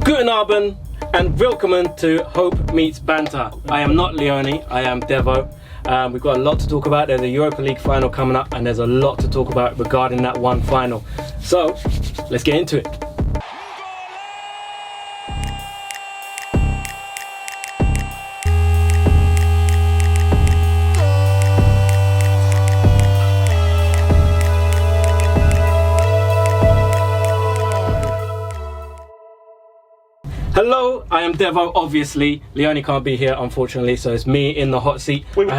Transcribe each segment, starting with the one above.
Guten Abend and welcome to Hope Meets Banter. I am not Leonie, I am Devo. We've got a lot to talk about. There's a Europa League final coming up and there's a lot to talk about regarding that one final. So, let's get into it. Hello, I am Devo, obviously. Leonie can't be here, unfortunately, so it's me in the hot seat. Wait.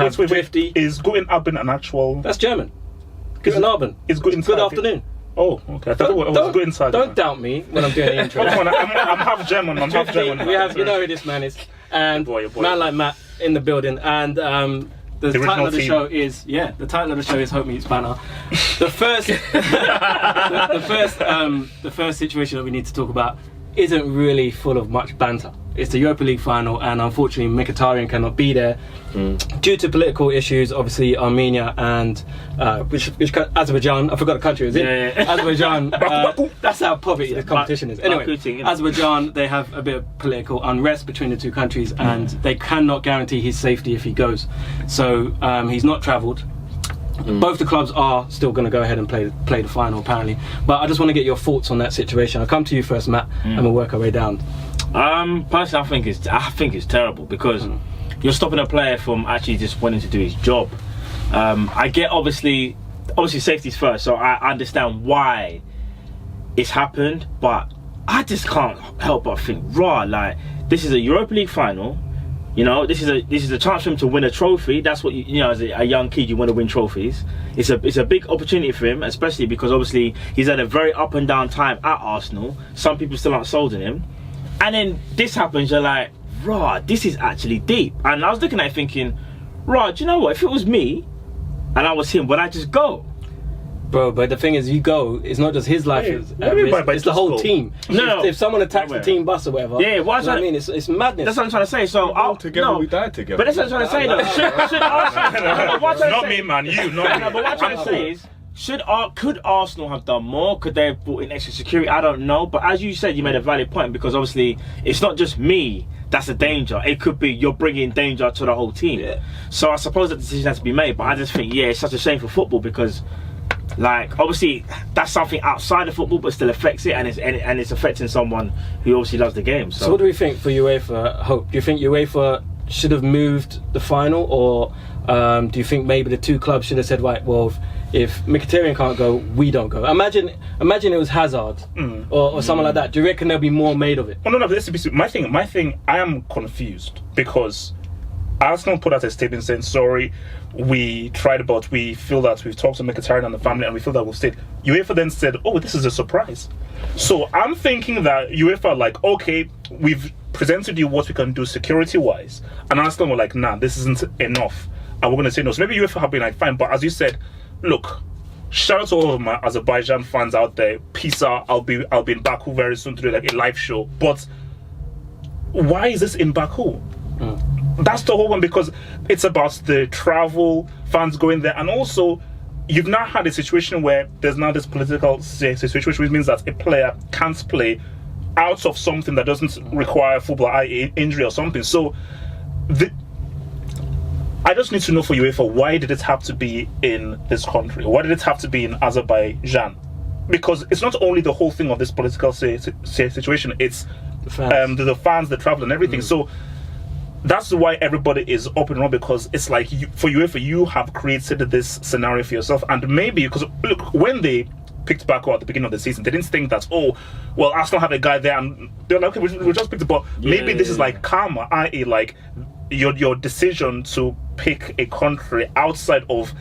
Is Guten Abend an actual... That's German. Guten Abend. It's good Good afternoon. Oh, okay. I thought it was good inside. Don't doubt me when I'm doing the intro. I'm half German. I'm half German. We have, you know who this man is. And Your boy. man like Matt in the building. And the title of the show is Hope Meets Banter. The first, the first situation that we need to talk about isn't really full of much banter. It's the Europa League final, and unfortunately Mkhitaryan cannot be there due to political issues. Obviously Armenia and which Azerbaijan, I forgot the country it was in. Azerbaijan, that's how poverty the competition is. Anyway, Azerbaijan, they have a bit of political unrest between the two countries, and they cannot guarantee his safety if he goes. So he's not travelled. Both the clubs are still going to go ahead and play the final, apparently. But I just want to get your thoughts on that situation. I'll come to you first, Matt, and we'll work our way down. Personally, I think it's terrible because you're stopping a player from actually just wanting to do his job. I get obviously safety's first, so I understand why it's happened, but I just can't help but think, like, this is a Europa League final. You know, this is a chance for him to win a trophy. That's what you know, as a young kid, you want to win trophies. It's a big opportunity for him, especially because obviously he's had a very up and down time at Arsenal. Some people still aren't sold on him, and then this happens. You're like, this is actually deep. And I was looking at it thinking, do you know what? If it was me and I was him, would I just go? Bro, but the thing is, you go, it's not just his life, it's the whole team. No. If someone attacks the team bus or whatever, I mean, it's madness. That's what I'm trying to say. So we died together. But that's what I'm trying to say, though. Should Arsenal... Not me, man. You, not me. But what I'm trying to say is, could Arsenal have done more? Could they have brought in extra security? I don't know. But as you said, you made a valid point, because obviously it's not just me that's a danger. It could be you're bringing danger to the whole team. Yeah. So I suppose that decision has to be made. But I just think, it's such a shame for football, because, like, obviously that's something outside of football, but still affects it, and it's affecting someone who obviously loves the game. So what do we think for UEFA, Hope? Do you think UEFA should have moved the final, or do you think maybe the two clubs should have said, right, well, if Mkhitaryan can't go, we don't go? Imagine it was Hazard or someone like that. Do you reckon there'll be more made of it? Oh, no, but my thing, I am confused, because Arsenal put out a statement saying, sorry, we tried, but we feel that we've talked to Mkhitaryan and the family, and we feel that we've stayed. UEFA then said, oh, this is a surprise. So I'm thinking that UEFA are like, okay, we've presented you what we can do security-wise. And Arsenal were like, nah, this isn't enough, and we're going to say no. So maybe UEFA have been like, fine, but as you said, look, shout out to all of my Azerbaijan fans out there. Peace out. I'll be in Baku very soon to do like a live show. But why is this in Baku? That's the whole one, because it's about the travel, fans going there, and also you've now had a situation where there's now this political situation, which means that a player can't play out of something that doesn't require football, i.e. injury or something. So I just need to know for UEFA, why did it have to be in this country? Why did it have to be in Azerbaijan? Because it's not only the whole thing of this political situation, it's the fans, the travel and everything. So that's why everybody is up and running, because it's like, for UEFA, you have created this scenario for yourself. And maybe, because look, when they picked Baku at the beginning of the season, they didn't think that, Arsenal have a guy there, and they're like, okay, we just picked it. But maybe this is like karma, i.e. like your decision to pick a country outside of,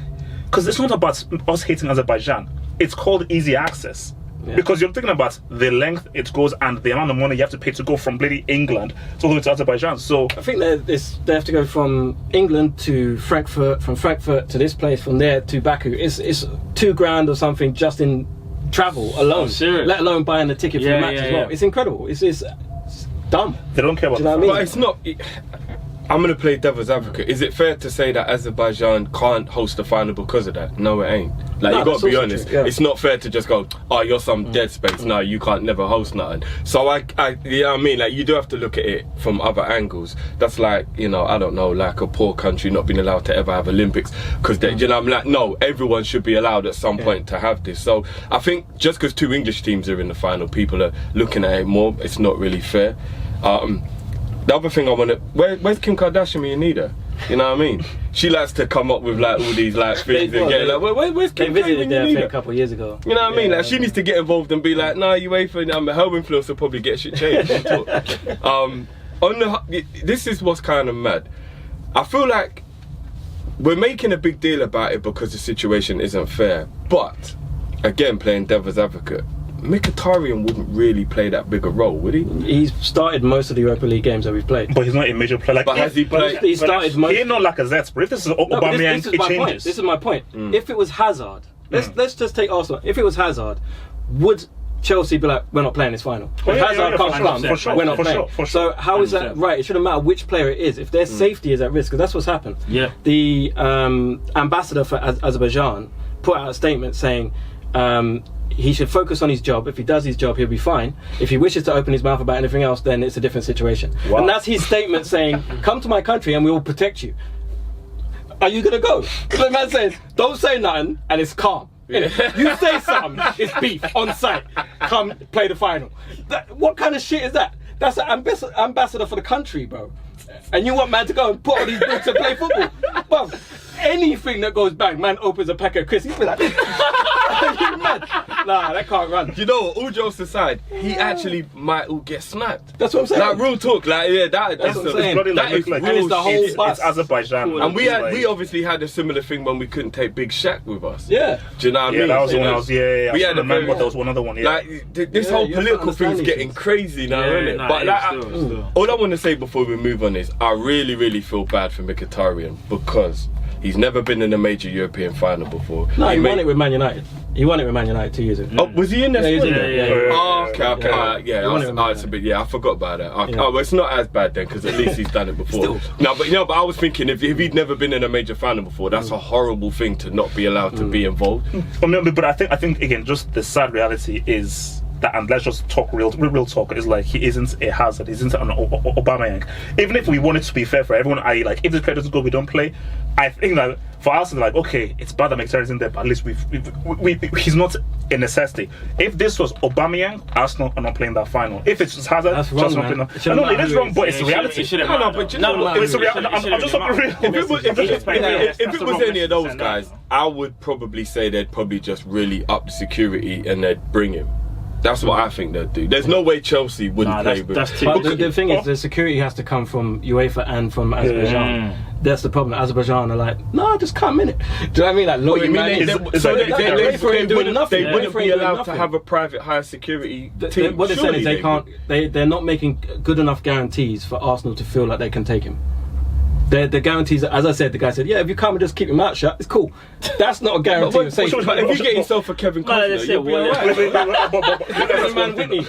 because it's not about us hating Azerbaijan, it's called easy access. Yeah. Because you're thinking about the length it goes and the amount of money you have to pay to go from bloody England all the way to Azerbaijan. So I think they have to go from England to Frankfurt, from Frankfurt to this place, from there to Baku. It's $2,000 or something just in travel alone, let alone buying the ticket for the match as well. It's incredible. It's dumb. They don't care about what I mean? But it's not. I'm going to play devil's advocate. Is it fair to say that Azerbaijan can't host the final because of that? No, it ain't. Like, No, you got that's to be also honest. true, yeah. It's not fair to just go, oh, you're some dead space. No, you can't never host nothing. So you know what I mean? Like, you do have to look at it from other angles. That's like, you know, I don't know, like a poor country not being allowed to ever have Olympics because you know, I'm like, no, everyone should be allowed at some point to have this. So I think just because 2 English teams are in the final, people are looking at it more. It's not really fair. The other thing I want to, where's Kim Kardashian when you need her? You know what I mean? She likes to come up with like all these like things and get like, where's They Kim K visited when there you I need think, her? a couple of years ago. You know what I mean? Yeah. Like, she needs to get involved and be like, nah, UEFA, her influence will probably get shit changed. This is what's kind of mad. I feel like we're making a big deal about it because the situation isn't fair. But again, playing devil's advocate, Mkhitaryan wouldn't really play that big a role, would he? He's started most of the Europa League games that we've played. But he's not a major player. Like, But has he played? He started most. He's not like a Zets, but if this is No, but Aubameyang, this is it my point. changes. This is my point. If it was Hazard, let's just take Arsenal. If it was Hazard, would Chelsea be like, we're not playing this final? If Hazard can't come, for sure, we're not for playing. sure, for So sure. how is that 100%. right? It shouldn't matter which player it is. If their safety is at risk, because that's what's happened. Yeah. The ambassador for Azerbaijan put out a statement saying he should focus on his job. If he does his job, he'll be fine. If he wishes to open his mouth about anything else, then it's a different situation. Wow. And that's his statement saying, come to my country and we will protect you. Are you gonna go? The man says, don't say nothing, and it's calm. Innit? You say something, it's beef on site. Come play the final. What kind of shit is that? That's an ambassador for the country, bro. And you want man to go and put all these bricks and play football? Bro, anything that goes bang, man opens a packet of crisps. He's like, are you mad? Nah, that can't run. You know, all jokes aside, he actually might all get sniped. That's what I'm saying. Like, real talk, like, yeah, That's what I'm saying. Bloody that is like, and it's the whole it's bus. Azerbaijan. Cool. man. And we It's had, like- we obviously had a similar thing when we couldn't take Big Shaq with us. Yeah. Do you know what I Yeah, mean? that was the You one. know, I was, yeah. we I had a remember very- there was another one. Yeah. Like, this Yeah, whole you have to political thing's understand getting these crazy now, Yeah, isn't it? nah, But it like, is still. all I want to say before we move on is I really, really feel bad for Mkhitaryan because he's never been in a major European final before. No, he won it with Man United. He won it with Man United 2 years ago. Oh, was he in there? Yeah, he was in squad? there, yeah. Oh, okay. Yeah. He won it with Man It's a bit. Yeah, I forgot about that. Yeah. Oh, well, it's not as bad then because at least he's done it before. No, but but I was thinking if he'd never been in a major final before, that's a horrible thing to not be allowed to be involved. Well, no, but I think again, just the sad reality is that, and let's just talk real talk, is like he isn't a Hazard, he isn't an Aubameyang. Even if we wanted to be fair for everyone, like if the player doesn't go, we don't play. I think that for us, it's like, okay, it's bad that Mkhitaryan's in there, but at least he's not a necessity. If this was Aubameyang, Arsenal are not playing that final. If it's Hazard, That's wrong, just not man. playing. It shouldn't No, it matter is who wrong, but it's the reality. It shouldn't No, matter. but you know what? It's the reality. I'm just not real. If it was any of those guys, I would probably say they'd probably just really up the security and they'd bring him. That's what I think they'd do. There's no way Chelsea wouldn't play with. that's too. But the thing is, the security has to come from UEFA and from Azerbaijan. That's the problem. Azerbaijan are like, no, just come in it. Do you know what I mean? Like, What, you mean man, they doing nothing. They wouldn't UEFA be ain't allowed doing to nothing. have a private high security team. What they're saying Surely is they can't. would. They're not making good enough guarantees for Arsenal to feel like they can take him. The guarantees, as I said, the guy said, yeah, if you come and just keep your mouth shut, it's cool. That's not a guarantee of safety. But if you get yourself a Kevin Costner, you'll be alright. Man Whitney. You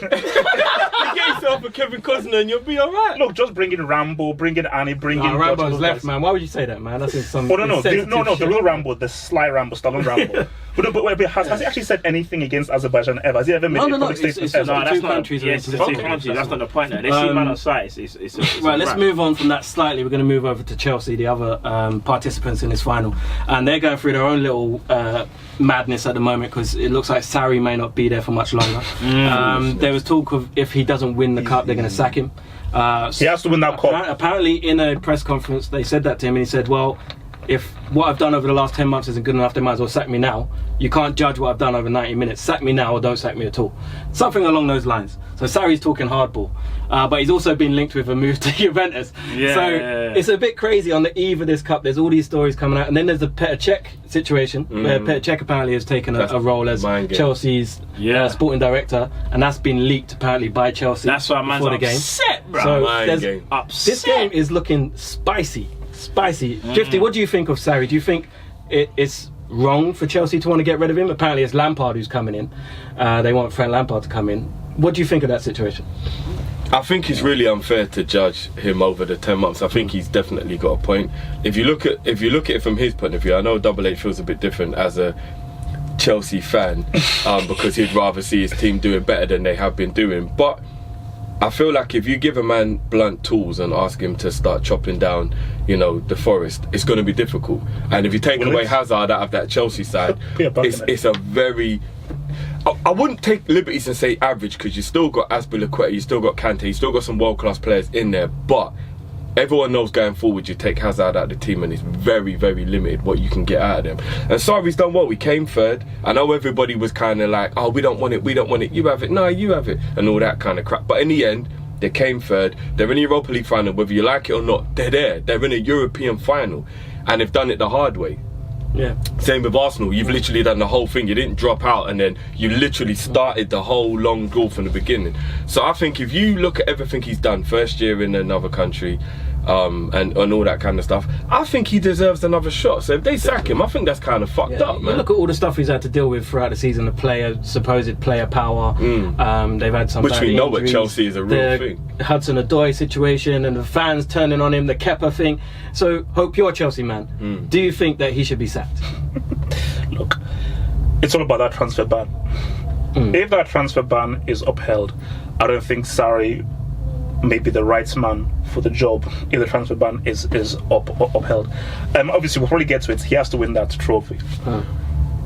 get yourself a Kevin Costner and you'll be alright. Look, just bring in Rambo, bring in Annie, bring in. Rambo's left, man. Why would you say that, man? That's in some. Oh no, insensitive the real Rambo, the sly Rambo, Stallone Rambo. But has he actually said anything against Azerbaijan ever? Has he ever made a public statement? it's ever? just No, that's two not. countries are Yes, in it's the two politics. countries. That's not the point. There, they see man on site. It's Right, let's move on from that slightly. We're going to move over to Chelsea, the other participants in this final, and they're going through their own little madness at the moment because it looks like Sarri may not be there for much longer. There was talk of if he doesn't win the cup, they're going to sack him. He has to win that cup. Apparently, in a press conference, they said that to him, and he said, "Well, if what I've done over the last 10 months isn't good enough, they might as well sack me now. You can't judge what I've done over 90 minutes. Sack me now or don't sack me at all." Something along those lines. So Sarri's talking hardball, but he's also been linked with a move to Juventus. It's a bit crazy on the eve of this cup. There's all these stories coming out, and then there's the Petr Cech situation, where Petr Cech apparently has taken a role as Chelsea's sporting director, and that's been leaked apparently by Chelsea. That's why man's before the game. upset, bro. So this game is looking spicy. 50, what do you think of Sarri? Do you think it's wrong for Chelsea to want to get rid of him? Apparently it's Lampard who's coming in. They want Frank Lampard to come in. What do you think of that situation? I think it's really unfair to judge him over the 10 months. I think he's definitely got a point. If you look at it from his point of view, I know Double H feels a bit different as a Chelsea fan because he'd rather see his team doing better than they have been doing. But I feel like if you give a man blunt tools and ask him to start chopping down, you know, the forest, it's going to be difficult. And if you take away Hazard out of that Chelsea side, it's a very... I wouldn't take liberties and say average, because you still got Azpilicueta, you still got Kante, you still got some world-class players in there, but everyone knows going forward, you take Hazard out of the team and it's very, very limited what you can get out of them. And Sarri's done well. We came third. I know everybody was kind of like, oh, we don't want it, you have it, no, you have it, and all that kind of crap. But in the end, they came third. They're in the Europa League final, whether you like it or not, they're there. They're in a European final, and they've done it the hard way. Yeah. Same with Arsenal. You've literally done the whole thing. You didn't drop out, and then you literally started the whole long goal from the beginning. So I think if you look at everything he's done, first year in another country, and all that kind of stuff, I think he deserves another shot. So if they sack him, I think that's kind of fucked up, man. Look at all the stuff he's had to deal with throughout the season. The supposed player power. They've had some, which we know injuries. at Chelsea is a real thing. Hudson-Odoi situation and the fans turning on him, the Kepa thing. So hope you're a Chelsea man. Do you think that he should be sacked? Look, it's all about that transfer ban. If that transfer ban is upheld, I don't think Sarri may be the right man for the job if the transfer ban is upheld. Obviously, we'll probably get to it. He has to win that trophy.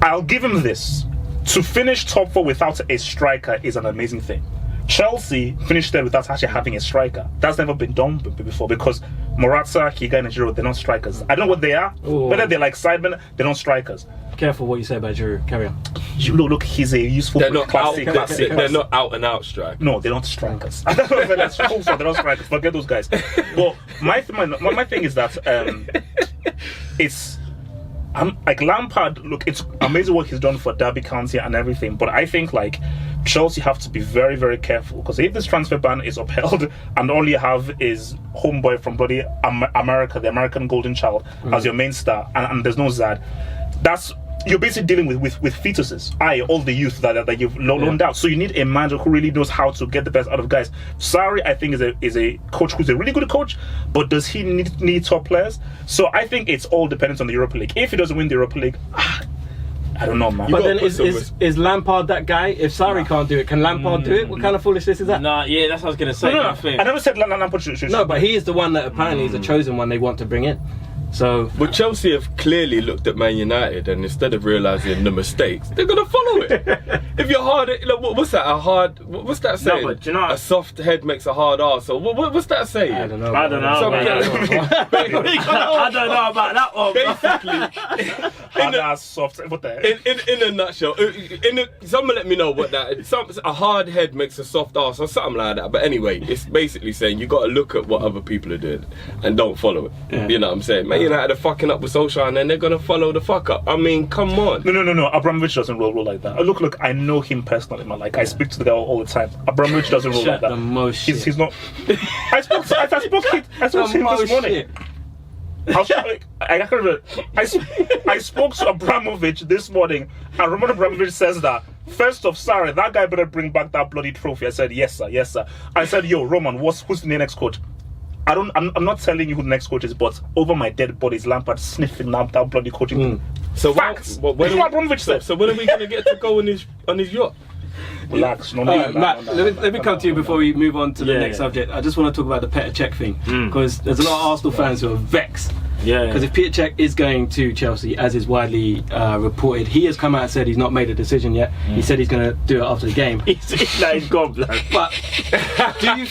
I'll give him this. To finish top 4 without a striker is an amazing thing. Chelsea finished there without actually having a striker. That's never been done before, because Morata, Higa, and Giroud, they're not strikers. I don't know what they are. Whether they're like sidemen, they're not strikers. Careful what you say about Giroud. Carry on. Look, he's a useful classic. They're not out and out strikers. No, they're not strikers. I don't know if that's true, so they're not strikers. Forget those guys. But my thing is that it's... like Lampard, look, it's amazing what he's done for Derby County and everything, but I think like Chelsea have to be very, very careful, because if this transfer ban is upheld and all you have is homeboy from bloody America, the American golden child, as your main star, and there's no Zad, you're basically dealing with fetuses, all the youth that you've loaned out. So you need a manager who really knows how to get the best out of guys. Sarri, I think, is a coach who's a really good coach, but does he need top players? So I think it's all dependent on the Europa League. If he doesn't win the Europa League, I don't know, man. But then is Lampard that guy? If Sarri can't do it, can Lampard do it? What kind of foolishness is that? Nah, yeah, that's what I was going to say. I never said Lampard should. No, but he is the one that apparently is the chosen one they want to bring in. So, but Chelsea have clearly looked at Man United, and instead of realising the mistakes, they're gonna follow it. If you're hard, what's that? What's that saying? No, but do you know, a soft head makes a hard arse. So what's that saying? I don't know. I don't know about that one. Basically, soft. What the? In a nutshell, someone let me know what that. A hard head makes a soft arse or something like that. But anyway, it's basically saying you got to look at what other people are doing and don't follow it. Yeah. You know what I'm saying? Man United are fucking up with Solskjaer, and then they're gonna follow the fuck up. I mean, come on. No. Abramovich doesn't roll like that. Look, I know him personally, man. Like I speak to the guy all the time. Abramovich doesn't roll like that. He's not. I spoke to him this morning. I spoke to Abramovich this morning, and Roman Abramovich says that first off, sorry, that guy better bring back that bloody trophy. I said yes, sir. I said, yo, Roman, who's the next coach? I'm not telling you who the next coach is, but over my dead body is Lampard sniffing that bloody coaching. So facts. What Abramovich said. So when are we gonna get to go on his yacht? Relax. Matt, let me come to you before we move on to the next subject. I just want to talk about the Petr Cech thing, because there's a lot of Arsenal fans who are vexed. Because if Petr Cech is going to Chelsea, as is widely reported, he has come out and said he's not made a decision yet. He said he's going to do it after the game. He's gone, blood. But do you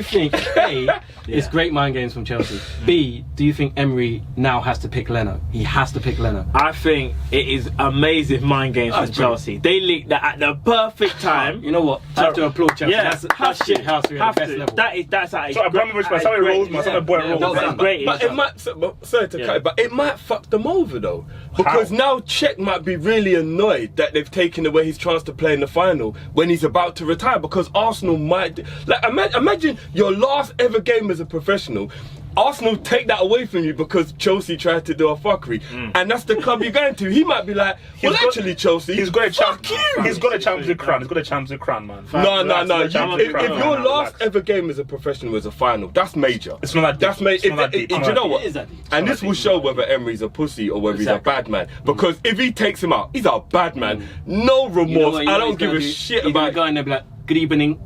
think A, it's great mind games from Chelsea? B, do you think Emery now has to pick Leno? He has to pick Leno. I think it is amazing mind games from Chelsea. They leaked that at the perfect time. You know what? I have to applaud Chelsea. Yeah, that's shit house at the best level. That's at so Abramovich, that's how he rolls, man. That's how boy rolls. That's great. But it might, sorry to cut, but it might fuck them over though, because now Cech might be really annoyed that they've taken away his chance to play in the final when he's about to retire, because Arsenal might, like, imagine your last ever game as a professional. Arsenal take that away from you because Chelsea tried to do a fuckery, and that's the club you're going to. He might be like, well, actually, Chelsea, he's got a fuck you. He's got a Champions League crown. He's got a Champions League crown, man. No. If your last relax. ever game as a professional was a final, that's major. It's not that deep. That's major. It's not that deep. Do you know what? It is that deep. And this will show whether Emery's a pussy or whether he's a bad man. Because if he takes him out, he's a bad man. No remorse. I don't give a shit about a guy and they'll be like, good evening,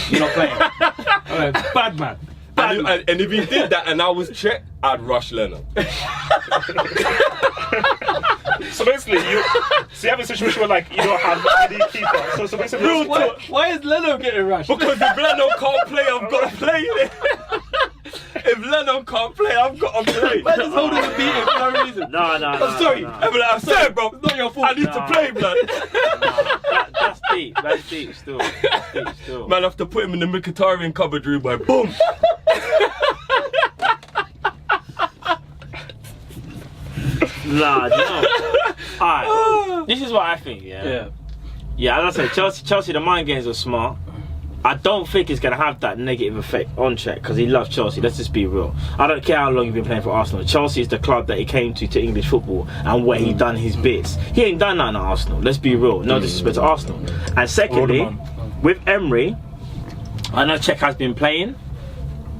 you're not playing. Bad man. And if he did that and I was Cech, I'd rush Leno. So basically, you have a situation where like you don't have any keeper. So basically, Why is Leno getting rushed? Because if Leno can't play, I've got to play it. If Leno can't play, I've got to play. Man is holding the beating for no reason. No. I'm sorry. I'm sorry, bro. It's not your fault. I need to play, blood. That's deep. That's deep still. Man, I have to put him in the Mkhitaryan cupboard room, boy. Boom. Nah, no. Alright, this is what I think, yeah, as I say, Chelsea, the mind games are smart. I don't think it's going to have that negative effect on Cech because he loves Chelsea, let's just be real. I don't care how long you've been playing for Arsenal. Chelsea is the club that he came to English football and where he done his bits. He ain't done that at Arsenal, let's be real. No disrespect to Arsenal. And secondly, with Emery, I know Cech has been playing.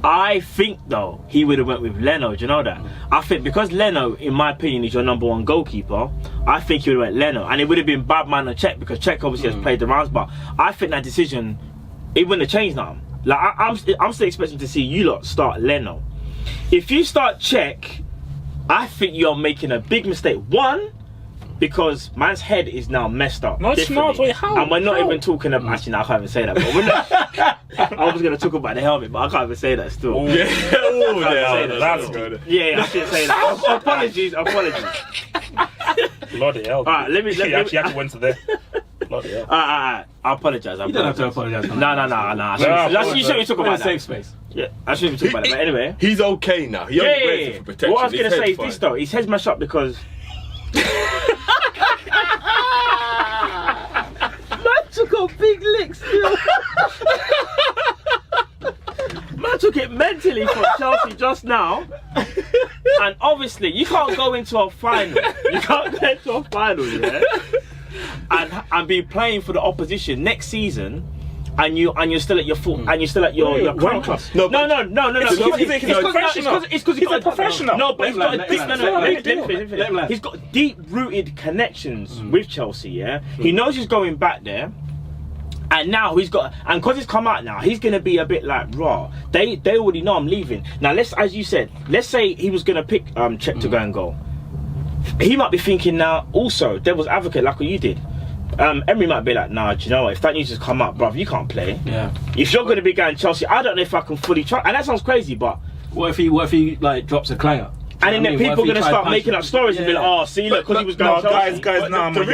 I think though he would have went with Leno. Do you know that? I think because Leno, in my opinion, is your number one goalkeeper. I think he would have went Leno, and it would have been bad man on Cech because Cech obviously has played the rounds. But I think that decision, it wouldn't have changed now. Like I'm still expecting to see you lot start Leno. If you start Cech, I think you're making a big mistake. One, because man's head is now messed up. No, it's not. Wait, how? And we're not even talking about. Actually, no, I can't even say that. But we're not. I was going to talk about the helmet, but I can't even say that still. Oh, yeah. That's good. Yeah, I shouldn't say that. Apologies. Bloody hell. Alright, let me. He actually went to there. Bloody hell. I apologise. You don't have to apologise. No. You shouldn't talk about that. Safe space. Yeah, I shouldn't talk about that. But anyway. He's okay now. He only waited for protection. What I was going to say is this though. His head's mashed up because. Man took a big lick still. Man took it mentally from Chelsea just now. And obviously, you can't go into a final. Yeah? And be playing for the opposition next season. And you're still at your full, and you're still at your current class. No. It's because he's a professional. No, but he's got deep-rooted connections with Chelsea. Yeah, he knows he's going back there, and now he's got, and because he's come out now, he's gonna be a bit like raw. They already know I'm leaving. Now as you said, let's say he was gonna pick Cech to go and go. He might be thinking now, also devil's advocate, like what you did. Emery might be like, nah, do you know what? If that news has come up, bruv, you can't play. Yeah. If you're going to be going Chelsea, I don't know if I can fully trust. And that sounds crazy, but what if he like drops a clanger? And then people are going to start making up stories and be like, oh, see, look, because he was going Chelsea. Guys, no, the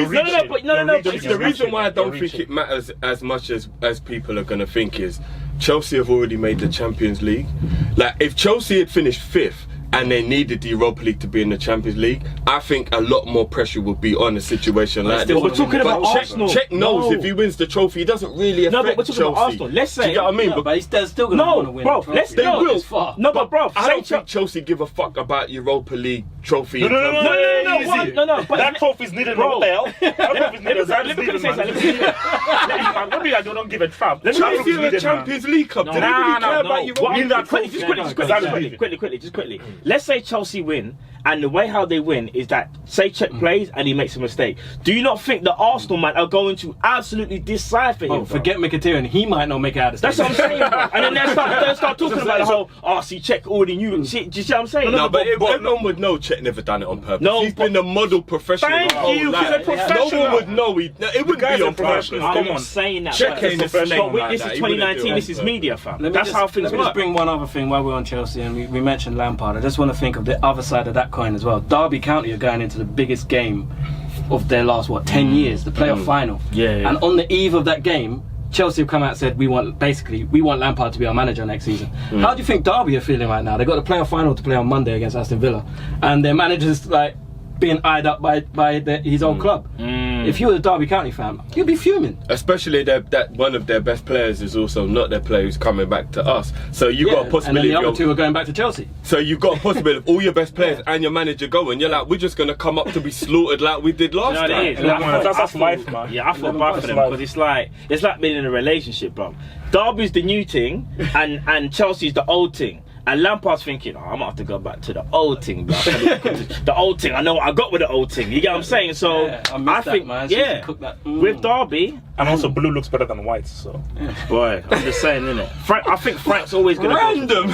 reason why I don't think it matters as much as people are going to think is Chelsea have already made the Champions League. Like, if Chelsea had finished 5th, and they needed the Europa League to be in the Champions League, I think a lot more pressure would be on a situation like this. We're talking about Arsenal. Cech knows if he wins the trophy, he doesn't really affect Chelsea. No, but we're talking about Arsenal. Let's say... Do you get what I mean? No, but they're still going to want to win the trophy. They will. No, but bro, I don't think Chelsea give a fuck about Europa League trophy. No. That trophy's needed, bro. Let me say something. I don't give a crap. Let me see the Champions League Cup. Do they really care about Europa League? Quickly. Let's say Chelsea win, and the way how they win is that say Cech plays and he makes a mistake. Do you not think the Arsenal man are going to absolutely decipher him? Forget Mkhitaryan, he might not make it out of the That's what I'm saying, bro. And then they start talking about the whole, see, Cech already knew. Do you see what I'm saying? No, but everyone would know Cech never done it on purpose. No, he's been a model professional. Thank you, because a professional. No one would know. It wouldn't be on purpose. I'm not saying that. Cech ain't professional. But this is 2019, this is media, fam. That's how things work. Let me just bring one other thing while we're on Chelsea, and we mentioned Lampard. I just want to think of the other side of that coin as well. Derby County are going into the biggest game of their last 10 years, the playoff final. Yeah. And on the eve of that game, Chelsea have come out and said we want Lampard to be our manager next season. How do you think Derby are feeling right now? They've got the playoff final to play on Monday against Aston Villa, and their manager's like being eyed up by his old club. If you were a Derby County fan, you'd be fuming. Especially that one of their best players is also not their player who's coming back to us. So you got a And then possibility. the other two are going back to Chelsea. So you've got a possibility of all your best players and your manager going. You're like, we're just gonna come up to be slaughtered like we did last You know what time. it is? Like, That's life, man. Yeah, I feel bad for them life. because it's like being in a relationship, bro. Derby's the new thing, and Chelsea's the old thing. And Lampard's thinking, I'm gonna have to go back to the old thing, bro. The old thing. I know what I got with the old thing. You get what I'm saying? So Yeah, I miss I that, think, man. She used to cook that. with Derby, And also, blue looks better than white, so. boy, I'm just saying, innit? I think Frank's always gonna Random.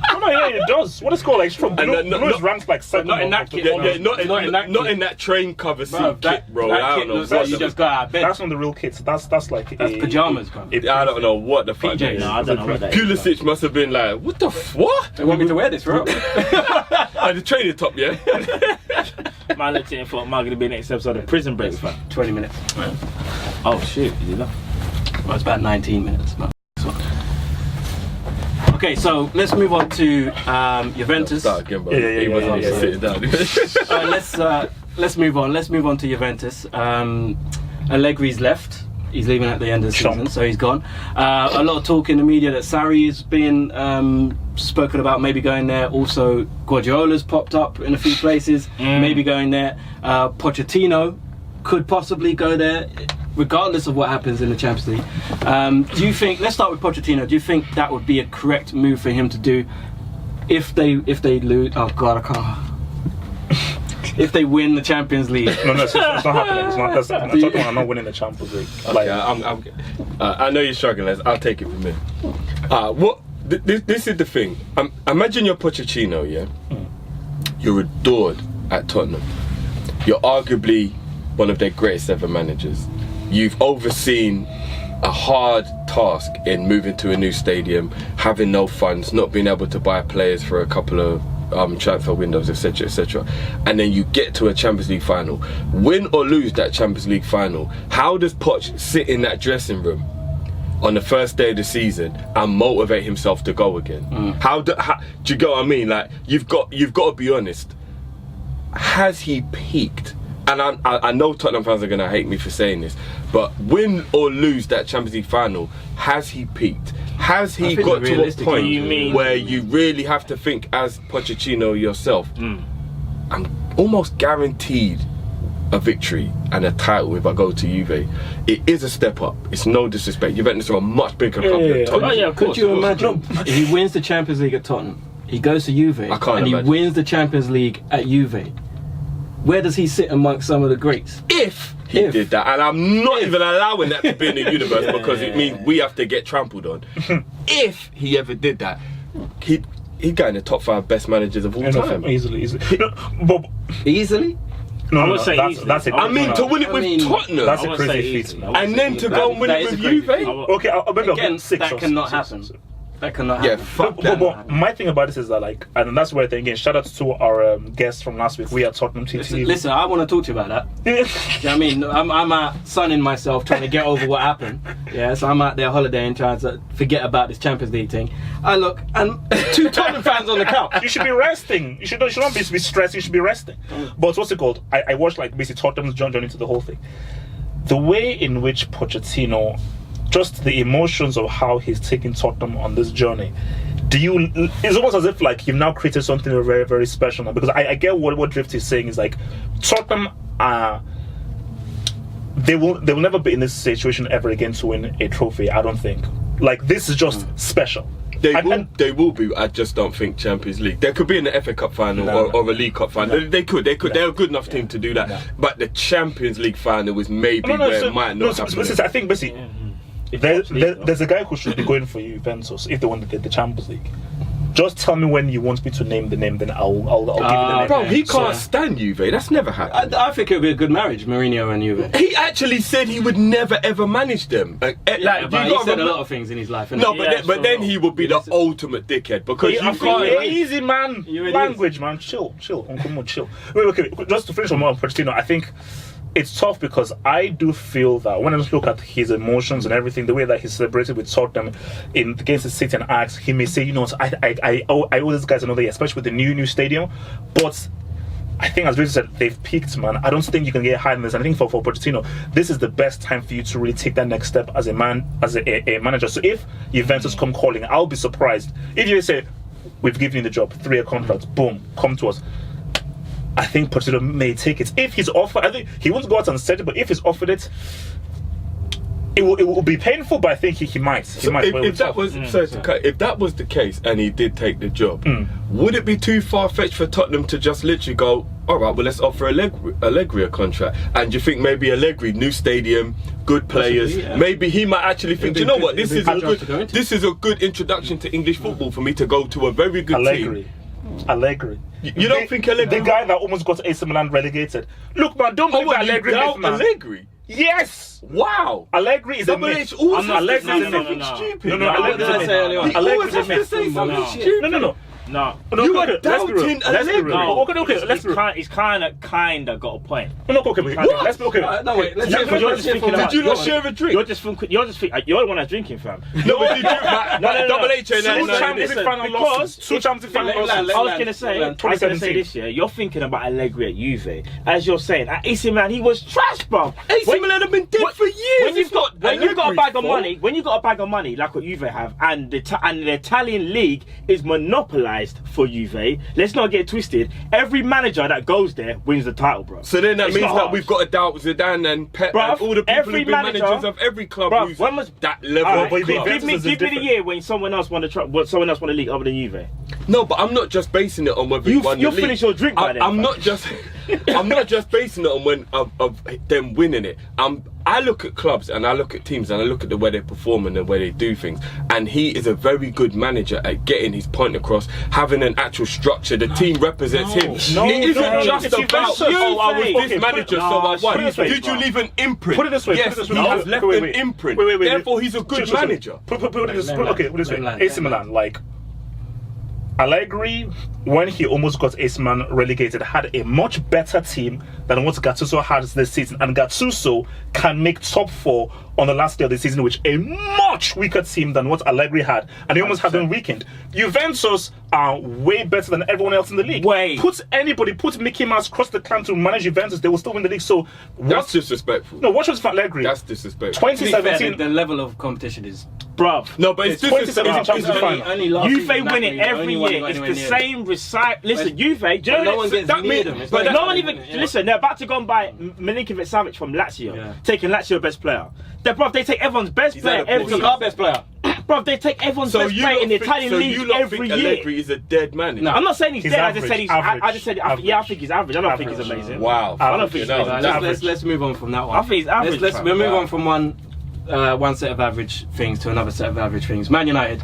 Oh, no, yeah, it does. What is it called? Like, strong blue, And blue is ranked like second. not in that of the kit, colours. Yeah, not in that train cover suit Bro, kit, bro. that I kit don't know looks like what you the- just got out of bed. That's not the real kits. That's like That's pajamas, bro. I don't know what the fuck. PJs. that is. No, I don't know what that is. Pulisic must have been like, what the what? They want me to wear this, bro. The training top, yeah. Man looked at it and thought, am I gonna be next episode of Prison Break, fam? 20 minutes. Oh shit, you did that. Well, it's about 19 minutes. But okay, so let's move on to Juventus. Start again, bro. Yeah, He wasn't yeah. sitting down. Let's move on. Let's move on to Juventus. Allegri's left. He's leaving at the end of the season, so he's gone. A lot of talk in the media that Sarri is being spoken about, maybe going there. Also, Guardiola's popped up in a few places, maybe going there. Pochettino could possibly go there, regardless of what happens in the Champions League. Do you think? Let's start with Pochettino. Do you think that would be a correct move for him to do if they lose? Oh God, I can't. If they win the Champions League. No, it's not happening. It's not. I'm talking about not winning the Champions League. Okay, I know you're struggling. I'll take it from here. This is the thing. Imagine you're Pochettino, yeah? You're adored at Tottenham. You're arguably one of their greatest ever managers. You've overseen a hard task in moving to a new stadium, having no funds, not being able to buy players for a couple of transfer windows, etc., etc., and then you get to a Champions League final, win or lose that Champions League final. How does Poch sit in that dressing room on the first day of the season and motivate himself to go again? How do you get what I mean? Like you've got to be honest. Has he peaked? And I know Tottenham fans are gonna hate me for saying this, but win or lose that Champions League final, has he peaked? Has he got to a point where you really have to think as Pochettino yourself, I'm almost guaranteed a victory and a title if I go to Juve? It is a step up. It's no disrespect. Juventus are a much bigger club than Tottenham. Oh yeah, of course. Could you imagine if he wins the Champions League at Tottenham, he goes to Juve, I can't and he imagine. wins the Champions League at Juve? Where does he sit amongst some of the greats? If he did that, and I'm not even allowing that to be in the universe because it means we have to get trampled on. If he ever did that, he'd go in the top 5 best managers of all time. Easily. No, but Easily? no, I would say that's easily. it. I mean, to win it with mean, Tottenham, That's I a wouldn't crazy say feat, easy. man. I and wouldn't then say to easy. go and win That it is with a crazy Juve. feat. Okay, maybe I'll Again, get 6 that or cannot 6. happen. That cannot Yeah, happen. fuck that. But my thing about this is that, like, and that's where the again, shout out to our guests from last week. We are Tottenham TT. Listen, I want to talk to you about that. Do you know what I mean? I'm out sunning myself trying to get over what happened. Yeah, so I'm out there holidaying trying to forget about this Champions League thing. I look, and 2 Tottenham fans on the couch. You should be resting. You should not be stressed. You should be resting. But what's it called? I watched like basically Tottenham's journey into the whole thing. The way in which Pochettino, just the emotions of how he's taking Tottenham on this journey. It's almost as if like you've now created something very, very special now. Because I get what Drift is saying is like Tottenham they will never be in this situation ever again to win a trophy. I don't think. Like this is just special. They will be. I just don't think Champions League. They could be in the FA Cup final or a League Cup final. No. They could. They're a good enough team to do that. No. But the Champions League final was maybe where it might not happen. I think basically there's a guy who should be going for Juventus if they won the Champions League. Just tell me when you want me to name the name, then I'll give you the name. Bro, he can't stand Juve. That's never happened. I think it would be a good marriage, Mourinho and Juve. He actually said he would never ever manage them. But he said a lot of things in his life. No, innit? but then he would be the ultimate dickhead because you can't. Easy, man. Language, man. Chill. Uncle, chill. Wait, okay. Just to finish on Pochettino, I think it's tough because I do feel that when I just look at his emotions and everything, the way that he celebrated with Tottenham against the City and Ajax, he may say, you know, I owe these guys another year, especially with the new stadium. But I think, as Richard said, they've peaked, man. I don't think you can get higher than this. And I think for Pochettino, this is the best time for you to really take that next step as a manager. So if Juventus come calling, I'll be surprised if you say, "We've given you the job, 3-year contract, boom, come to us." I think Pochettino may take it. If he's offered, I think he won't go out and say it, but if he's offered it, it will be painful, but I think he might. So if that was the case and he did take the job, would it be too far-fetched for Tottenham to just literally go, all right, well, let's offer Allegri a contract? And do you think maybe Allegri, new stadium, good players, maybe he might actually think, you know what, this is a good introduction to English football for me to go to a very good team. Allegri. You don't think Allegri? The guy that almost got AC Milan relegated. Look, man, don't believe Allegri. Allegri? Yes! Wow! Allegri is a myth. Allegri is something stupid. No, Allegri is a myth. No. You are doubting Allegri. Okay, let's be. He's kind of got a point. No, okay, wait. Let's be okay. No, wait. Did you not share a drink? You're the one that's drinking, fam. No, but you drink Double H. Two Champions final losses. I was gonna say this year. You're thinking about Allegri at Juve, as you're saying. At AC Milan, he was trash, bro. AC Milan have been dead for years. When you've got a bag of money, like what Juve have, and the Italian league is monopolised for Juve. Let's not get twisted. Every manager that goes there wins the title, bro. So then that means that we've got to doubt Zidane and Pep and all the people who've been managers of every club who's that level of club. Give me the year when someone else won the league other than Juve. No, but I'm not just basing it on whether you won the league. You'll finish your drink by then. I'm not just basing it on of them winning it. I look at clubs and I look at teams and I look at the way they perform and the way they do things. And he is a very good manager at getting his point across, having an actual structure. The team represents him. It isn't just about, I was this manager, so I won. Did you leave an imprint? Put it this way. Yes, he has left an imprint. Therefore, he's a good manager. Put this way. AC Milan, like, Allegri, when he almost got AC Milan relegated, had a much better team than what Gattuso had this season, and Gattuso can make top 4 on the last day of the season, which a much weaker team than what Allegri had, and he almost had them weakened. Juventus are way better than everyone else in the league. Put Mickey Mouse across the can to manage Juventus, they will still win the league. So that's disrespectful. No, what was Allegri? That's disrespectful. 2017, the level of competition is, bruv. No, but it's 2017 Champions Final. Juve win it every year. It's the same recycle. Listen, Juve. Do you know no one gets near them. But no one even listen. They're about to go and buy Milinkovic-Savic from Lazio, taking Lazio best player. They take everyone's best player every year. Our best player. Bro, they take everyone's best player in the Italian league every year. Allegri is a dead man. No, I'm not saying he's dead. Average, I just said I think he's average. I don't think he's amazing. Wow. I don't think he's amazing. Let's move on from that one. I think he's average. We'll move on from one set of average things to another set of average things. Man United.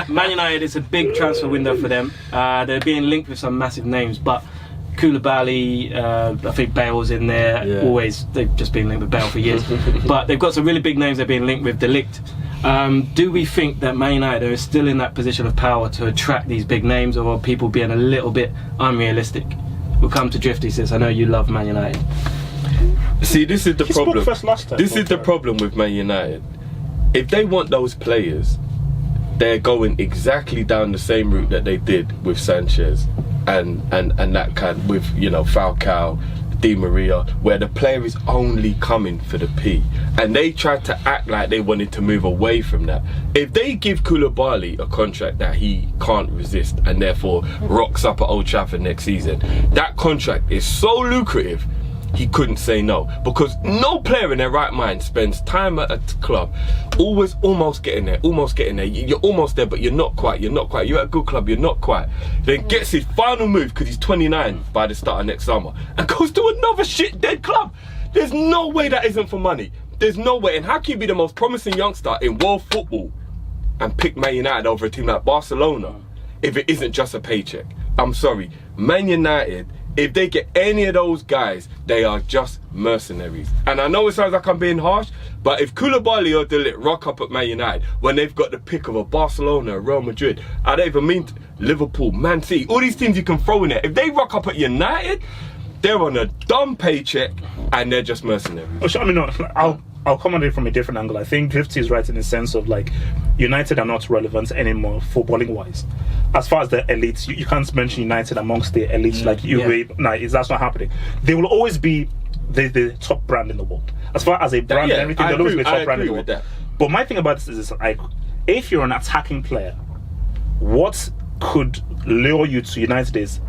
Man United is a big transfer window for them. They're being linked with some massive names, but Koulibaly, I think Bale's in there. Always, they've just been linked with Bale for years. But they've got some really big names they're being linked with. De Ligt. Do we think that Man United are still in that position of power to attract these big names, or are people being a little bit unrealistic? We'll come to Drifty, since I know you love Man United. See, this is the problem. Spoke first last time. This is the problem with Man United. If they want those players, they're going exactly down the same route that they did with Sanchez and that kind, with, you know, Falcao, Di Maria, where the player is only coming for the P, and they tried to act like they wanted to move away from that. If they give Koulibaly a contract that he can't resist and therefore rocks up at Old Trafford next season, that contract is so lucrative he couldn't say no, because no player in their right mind spends time at a club always almost getting there. You're almost there, but you're not quite. You're at a good club, you're not quite. Then gets his final move because he's 29 by the start of next summer and goes to another shit dead club. There's no way that isn't for money. There's no way. And how can you be the most promising youngster in world football and pick Man United over a team like Barcelona if it isn't just a paycheck? I'm sorry, Man United, if they get any of those guys, they are just mercenaries. And I know it sounds like I'm being harsh, but if Koulibaly or De Ligt rock up at Man United when they've got the pick of a Barcelona, Real Madrid, I don't even mean Liverpool, Man City, all these teams you can throw in there, if they rock up at United, they're on a dumb paycheck and they're just mercenaries. I mean, no, I'll come at it from a different angle. I think Drifty is right in the sense of, like, United are not relevant anymore footballing wise. as far as the elites, you can't mention United amongst the elites like that's not happening. They will always be the top brand in the world. As far as a brand and everything, they'll always be the top brand in the world. That. But my thing about this is like, if you're an attacking player, what could lure you to United is,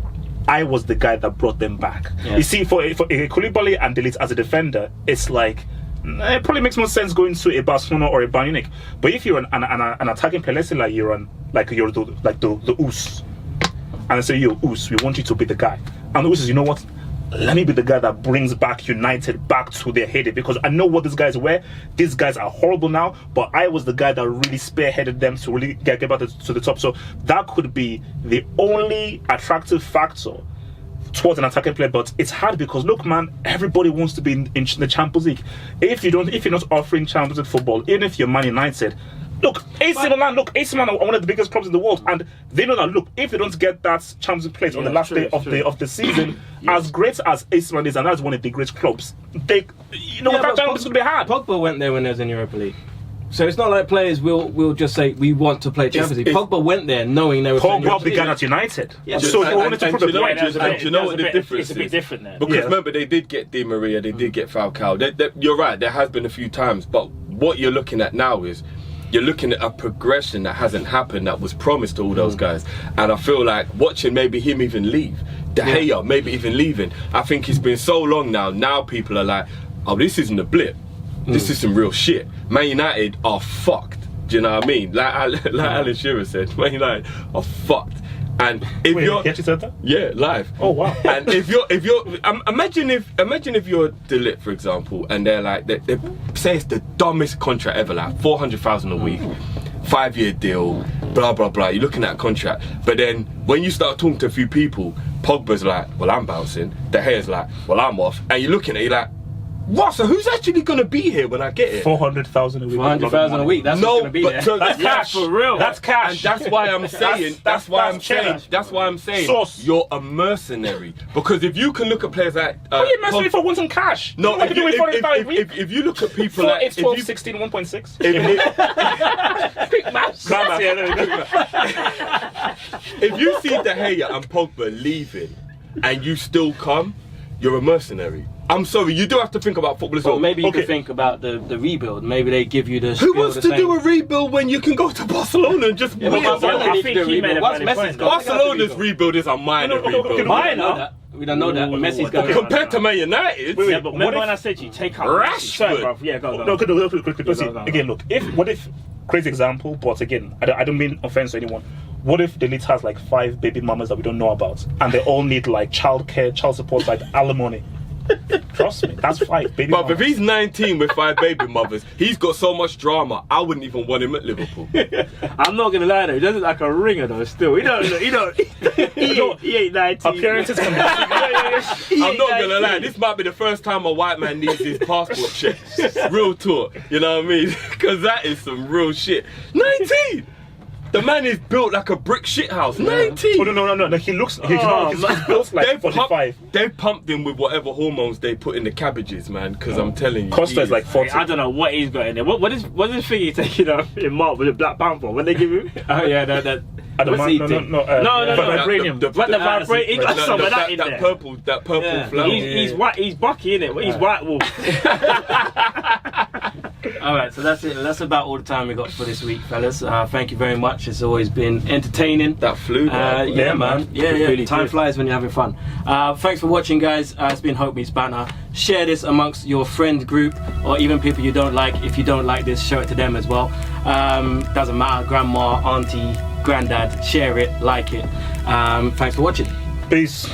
I was the guy that brought them back. You see, for Koulibaly and Delete as a defender, it's like, it probably makes more sense going to a Barcelona or a Bayern Munich. But if you're an attacking player, let's say like you're the Oos, and I say, yo, Oos, we want you to be the guy. And the Oos is, you know what? Let me be the guy that brings back United back to their heyday, because I know what these guys were. These guys are horrible now, but I was the guy that really spearheaded them to really get back to the top. So that could be the only attractive factor towards an attacking player. But it's hard because, look, man, everybody wants to be in the Champions League. If you're not offering Champions League football, even if you're Man United, look, AC Milan are one of the biggest clubs in the world, and they know that, look, if they don't get that Champions League place on the last day of the season, as great as AC Milan is, and that's one of the great clubs, that Champions would be hard. Pogba went there when there was in Europa League. So it's not like players will just say, we want to play Champions League. Pogba went there knowing they were playing Pogba began at United. Yeah, so he wanted to prove a point. You know what the difference is? It's a bit different there. Because remember, they did get Di Maria, they did get Falcao. You're right, there has been a few times, but what you're looking at now is, you're looking at a progression that hasn't happened, that was promised to all those guys. And I feel like watching maybe him even leave, De Gea maybe even leaving, I think it's been so long now people are like, oh, this isn't a blip, this is some real shit. Man United are fucked. Do you know what I mean? Like Alan Shearer said, Man United are fucked. And if you're, he actually said that? Yeah, live. Oh wow! And if you're, imagine if you're Delete, for example, and they're like, they say it's the dumbest contract ever, like 400,000 a week, 5-year deal, blah blah blah. You're looking at a contract, but then when you start talking to a few people, Pogba's like, well, I'm bouncing. De Gea's like, well, I'm off, and you're looking at it, you're like, what? So who's actually going to be here when I get it? 400,000 a week. 400,000 a week. That's what's going to be there. So that's cash for real. That's cash. And that's why I'm saying. That's why I'm saying. Sauce. You're a mercenary, because if you can look at players like. Are you mercenary for wanting cash? No, if you look at people 4, like 8, 12, 16, 1.6. Quick maths. If you see De Gea and Pogba leaving, and you still come, you're a mercenary. I'm sorry, you do have to think about football as well. Well, maybe you could think about the rebuild. Maybe they give you the. Who wants to do a rebuild when you can go to Barcelona and just win? I think he made a valid point. Barcelona's rebuild is a minor rebuild. Minor? We don't know that, but Messi's going. Compared to Man United. Yeah, but remember when I said you take out Rashford? Bro. Yeah, go. No, again, look. What if crazy example? But again, I don't mean offense to anyone. What if the Leeds has like 5 baby mamas that we don't know about, and they all need like childcare, child support, like alimony? Trust me, that's 5 baby But mamas. if he's 19 with 5 baby mothers, he's got so much drama. I wouldn't even want him at Liverpool. I'm not gonna lie though, he doesn't look like a ringer though. Still, he ain't 19. Appearances can be. I'm not gonna lie, this might be the first time a white man needs his passport checked. Real talk, you know what I mean? Because that is some real shit. 19! The man is built like a brick shithouse. 19! Oh, no. He looks. He's built like 45. They pumped him with whatever hormones they put in the cabbages, man. Because I'm telling you, Costa is like 40. I don't know what he's got in there. What is this thing he's taking off in Mark with the Black Panther? When they give him? Oh yeah, that. No. Vibranium. The vibranium. He got some of that in there. That purple flower. He's white. He's Bucky, innit? He's White Wolf. Alright, so that's it. That's about all the time we got for this week, fellas. Thank you very much. It's always been entertaining. That flew, yeah, man. Yeah. Really Time good. flies when you're having fun. Thanks for watching, guys. It's been Hope Meets Banter. Share this amongst your friend group, or even people you don't like. If you don't like this, show it to them as well. Doesn't matter. Grandma, auntie, granddad. Share it, like it. Thanks for watching. Peace.